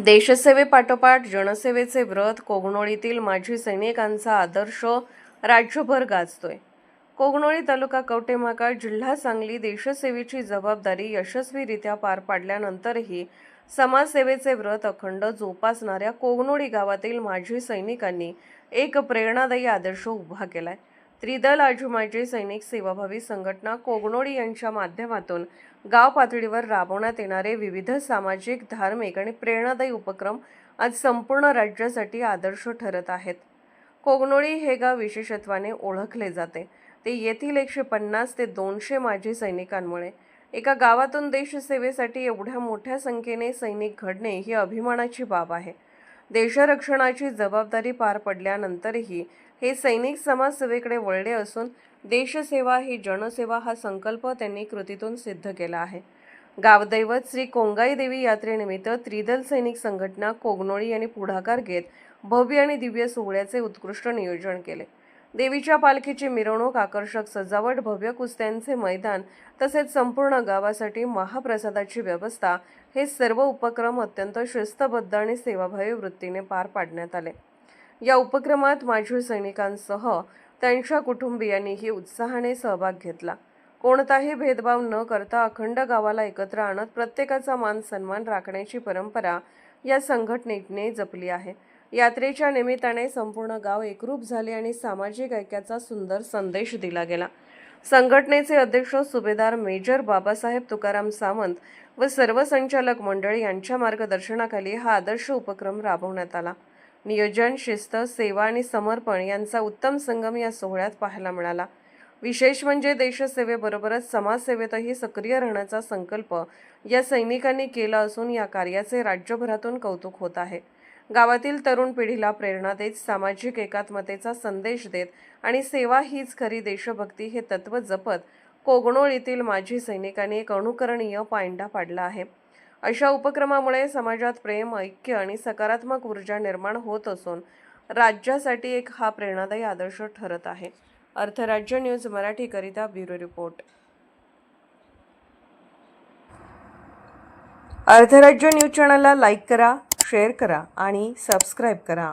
देशसेवेपाठोपाठ जनसेवेचे व्रत कोगनोळीतील माजी सैनिकांचा आदर्श राज्यभर गाजतोय। कोगनोळी तालुका कवठेमहांकाळ जिल्हा सांगली देशसेवेची जबाबदारी यशस्वीरित्या पार पाडल्यानंतरही समाजसेवेचे व्रत अखंड जोपासणाऱ्या कोगनोळी गावातील माजी सैनिकांनी एक प्रेरणादायी आदर्श उभा केलाय। त्रिदल माजी सैनिक सेवाभावी संघटना कोगनोळी यांच्या माध्यमातून गाव पातळीवर राबवण्यात येणारे विविध सामाजिक, धार्मिक आणि प्रेरणादायी उपक्रम आज संपूर्ण राज्यासाठी आदर्श ठरत आहेत। कोगनोळी हे गाव विशेषत्वाने ओळखले जाते ते येथील 150 ते 200 माजी सैनिकांमुळे। एका गावातून देशसेवेसाठी एवढ्या मोठ्या संख्येने सैनिक घडणे ही अभिमानाची बाब आहे। देशरक्षणाची जबाबदारी पार पडल्यानंतरही हे सैनिक समाजसेवेकडे वळले असून देशसेवा ही जनसेवा हा संकल्प त्यांनी कृतीतून सिद्ध केला आहे। गावदैवत श्री कोंगाई देवी यात्रेनिमित्त त्रिदल सैनिक संघटना कोगनोळी यांनी पुढाकार घेत भव्य आणि दिव्य सोहळ्याचे उत्कृष्ट नियोजन केले। देवीच्या पालखीची मिरवणूक, आकर्षक सजावट, भव्य कुस्त्यांचे मैदान तसेच संपूर्ण गावासाठी महाप्रसादाची व्यवस्था हे सर्व उपक्रम अत्यंत शिस्तबद्ध आणि सेवाभावी वृत्तीने पार पाडण्यात आले। या उपक्रमात माजी सैनिकांसह त्यांच्या कुटुंबियांनीही उत्साहाने सहभाग घेतला। कोणताही भेदभाव न करता अखंड गावाला एकत्र आणत प्रत्येकाचा मान सन्मान राखण्याची परंपरा या संघटनेने जपली आहे। यात्रेच्या निमित्ताने संपूर्ण गाव एकरूप झाले आणि सामाजिक ऐक्याचा सुंदर संदेश दिला गेला। संघटनेचे अध्यक्ष सुभेदार मेजर बाबासाहेब तुकाराम सावंत व सर्व संचालक मंडळी यांच्या मार्गदर्शनाखाली हा आदर्श उपक्रम राबवण्यात आला। नियोजन, शिस्त, सेवा आणि समर्पण यांचा उत्तम संगम या सोहळ्यात पाहायला मिळाला। विशेष म्हणजे देशसेवेबरोबरच समाजसेवेतही सक्रिय राहण्याचा संकल्प या सैनिकांनी केला असून या कार्याचे राज्यभरातून कौतुक होत आहे। गावातील तरुण पिढीला प्रेरणा देत, सामाजिक एकात्मतेचा संदेश देत आणि सेवा हीच खरी देशभक्ती हे तत्त्व जपत कोगनोळीतील माजी सैनिकांनी एक अनुकरणीय पायंडा पाडला आहे। अशा उपक्रमामुळे समाजात प्रेम, ऐक्य आणि सकारात्मक ऊर्जा निर्माण होत असून राज्यासाठी एक हा प्रेरणादायी आदर्श ठरत आहे। अर्थराज्य न्यूज मराठी करिता ब्युरो रिपोर्ट। अर्थराज्य न्यूज चॅनलला लाईक करा, शेअर करा आणि सबस्क्राईब करा।